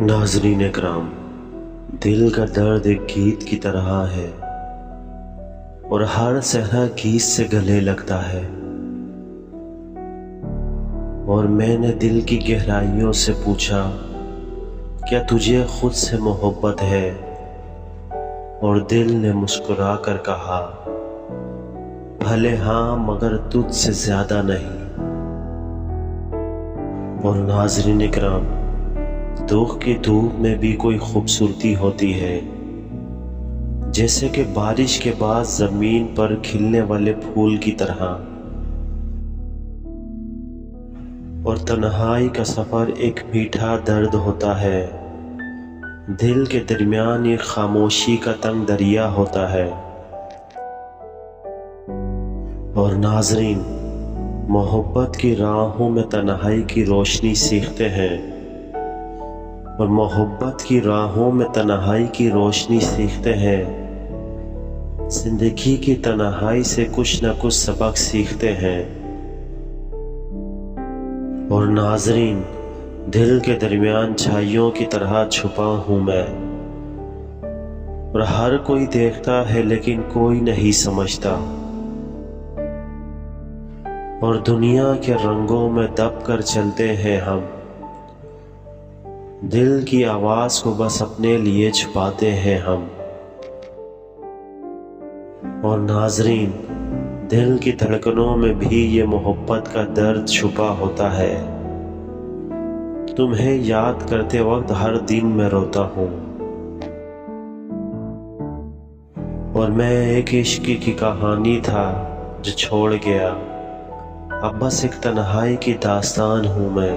ناظرین اکرام، دل کا درد ایک گیت کی طرح ہے اور ہر صحرا گیت سے گلے لگتا ہے۔ اور میں نے دل کی گہرائیوں سے پوچھا، کیا تجھے خود سے محبت ہے؟ اور دل نے مسکرا کر کہا، بھلے ہاں مگر تجھ سے زیادہ نہیں۔ اور ناظرین اکرام، دکھ کی دھوپ میں بھی کوئی خوبصورتی ہوتی ہے، جیسے کہ بارش کے بعد زمین پر کھلنے والے پھول کی طرح۔ اور تنہائی کا سفر ایک میٹھا درد ہوتا ہے، دل کے درمیان ایک خاموشی کا تنگ دریا ہوتا ہے۔ اور ناظرین، محبت کی راہوں میں تنہائی کی روشنی سیکھتے ہیں، اور محبت کی راہوں میں تنہائی کی روشنی سیکھتے ہیں، زندگی کی تنہائی سے کچھ نہ کچھ سبق سیکھتے ہیں۔ اور ناظرین، دل کے درمیان چھائیوں کی طرح چھپا ہوں میں، اور ہر کوئی دیکھتا ہے لیکن کوئی نہیں سمجھتا، اور دنیا کے رنگوں میں دب کر چلتے ہیں ہم، دل کی آواز کو بس اپنے لیے چھپاتے ہیں ہم۔ اور ناظرین، دل کی دھڑکنوں میں بھی یہ محبت کا درد چھپا ہوتا ہے۔ تمہیں یاد کرتے وقت ہر دن میں روتا ہوں، اور میں ایک عشق کی کہانی تھا جو چھوڑ گیا، اب بس ایک تنہائی کی داستان ہوں میں۔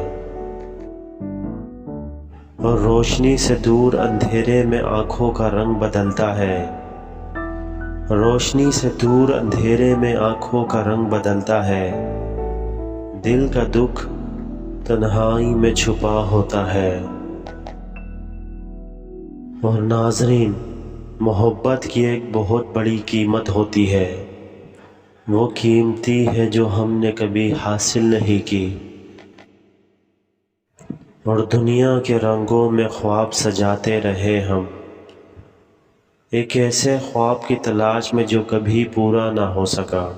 اور روشنی سے دور اندھیرے میں آنکھوں کا رنگ بدلتا ہے، روشنی سے دور اندھیرے میں آنکھوں کا رنگ بدلتا ہے، دل کا دکھ تنہائی میں چھپا ہوتا ہے۔ اور ناظرین، محبت کی ایک بہت بڑی قیمت ہوتی ہے، وہ قیمتی ہے جو ہم نے کبھی حاصل نہیں کی۔ اور دنیا کے رنگوں میں خواب سجاتے رہے ہم، ایک ایسے خواب کی تلاش میں جو کبھی پورا نہ ہو سکا۔